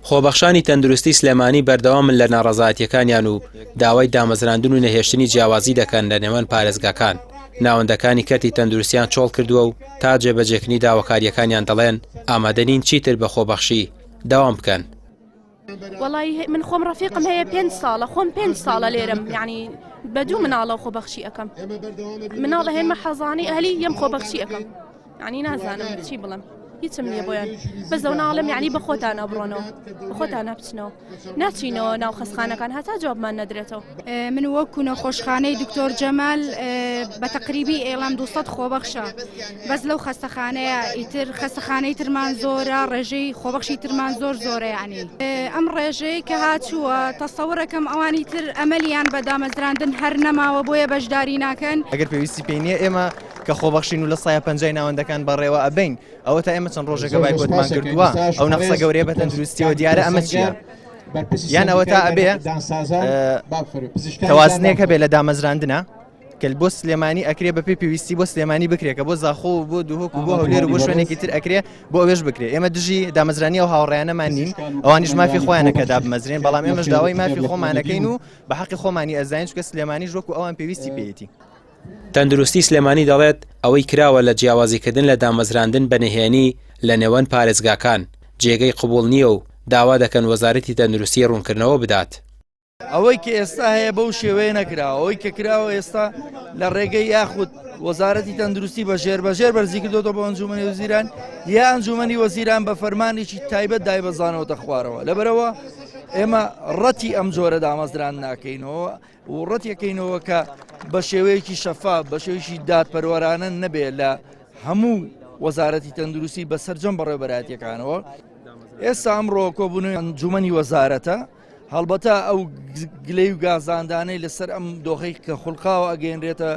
خۆبەخشانی تەندروستی سلێمانی بەردەوامن لە ناڕەزایەتیەکانیان و داوای دامەزراندن و نەهێشتنی جیاوازی دەکەن لە نێوان پارێزگاکان. ناوەندەکانی کەرتی تەندروستیان چۆڵ کردووە و تا جێبەجێکردنی داواکاریەکانیان دەڵێن ئامادەنین چیتر بە خۆبەخشی داوام بکەن. والله من خۆم ڕەفیقم هەیە 5 ساڵە خۆم 5 ساڵە لێرم یعنی بەدوو مناڵە خۆبەخشی ئەەکەم مناڵە هێمە حەزانی ئەهلی یەم خۆبەخشی ئەەکەم یعنی نازانم چی بڵم هیچم نییە بۆیان بەزە ناڵم یعنی بە خۆتان ئەبڕۆنەوە بە خۆتان نەبچنەوە ناچینەوە ناو خەسخانەکان هەتا جوابمان نەدرێتەوە. من وەکو نەخۆشخانەی دکتۆر جەمال بە تەقریبی ئێڵام 200 خۆبەخشە بەس لەو خەستەخانەیە ئیتر خەستەخانەی ترمان زۆرە ڕێژەی خۆبەخشی ترمان زۆرە یعنی ئەم ڕێژەی کە هاتووە تەسەوڕەکەم ئەوانی تر ئەمەلیان بە دامەزراندن هەر نەماوە بۆیە بەشداری ناکەن. ئەگەر پێویستی پێی نییە ئێمە کە خۆبەخشین و لە 150 ناوەندەکان بەڕێوە ئەبین ئەوە تا ئێمە چەند ڕۆژێکە بایکۆتمان کردووە ئەو نەخسە گەورەیە بە تەندروستیەوە دیارە ئەمە چییە؟ یان ئەوە تا ئەبێ تەوازنێکە بێ لە دامەزراندنە کە بۆ سلێمانی ئەکرێ بە پێی پێویستی بۆ سلێمانی بکرێت کە بۆ زاخۆ و بۆ دووهۆک و بۆ هەولێر و بۆ شوێنێکی تر ئەکرێ بۆ ئەوێش بکرێت. ئێمە دژی دامەزرانی و هاوڕێیانەمان نین ئەوانیش مافی خۆیانە کە دابمەزرێن بەڵام ئێمەش داوای مافی خۆمانەکەین و بە حەقی خۆمانی ئەزانین چکە سلێمانی ژۆکو ئەوان پێویستی پێیەتی. تەندروستی سلێمانی دەڵێت ئەوەی کراوە لە جیاوازیکردن لە دامەزراندن بەنهێنی لە نێوان پارێزگاکان جێگەی قبول نییە و داوا دەکەن وەزارەتی تەندروستی ڕوونکردنەوە بدات. ئەوەی کە ئێستا هەیە بەو شێوەیە نەکراوە ئەوەی کە کراوە ئێستا لە ڕێگەی یاخود وەزارەتی تەندروستی بەژێر بەرزی کردوتەوە بۆ ئەنجومەنی وەزیران یا ئەنجومەنی وەزیران بە فەرمانێکی تایبەت دایبەزانەوەتە خوارەوە لەبەرەوە ئێمە ڕەتی ئەم جۆرە دامەزران ناکەینەوە و ڕەتیەکەینەوە کە بە شێوەیەکی شەفاف بە شێوەیەکی دادپەروەرانە نەبێت لە هەموو وەزارەتی تەندروستی بە سەرجەم بەڕێوەبەرایەتیەکانەوە. ئێستا ئەمڕۆ کۆبوونەوەی ئەنجومەنی وەزارەتە هەڵبەتە ئەو گلەی و گازاندانەی لەسەر ئەم دۆخەی کە خوڵقاوە ئەگەێنرێتە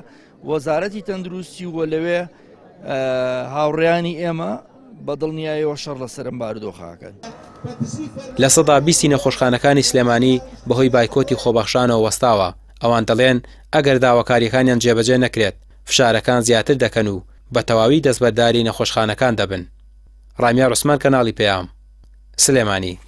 وەزارەتی تەندروستی و لەوێ هاوڕێیانی ئێمە بە دڵنیایەوە شەڕ لەسەرم بارودۆخاکەن. لە سەدا 20 نەخۆشخانەکانی سلێمانی بەهۆی بایکۆتی خۆبەخشانەوە وەستاوە. ئەوان دەڵێن ئەگەر داواکاریەکانیان جێبەجێ نەکرێت فشارەکان زیاتر دەکەن و بە تەواوی دەستبەرداری نەخۆشخانەکان دەبن. ڕامیا ڕوسمان کەناڵی پێام سلێمانی.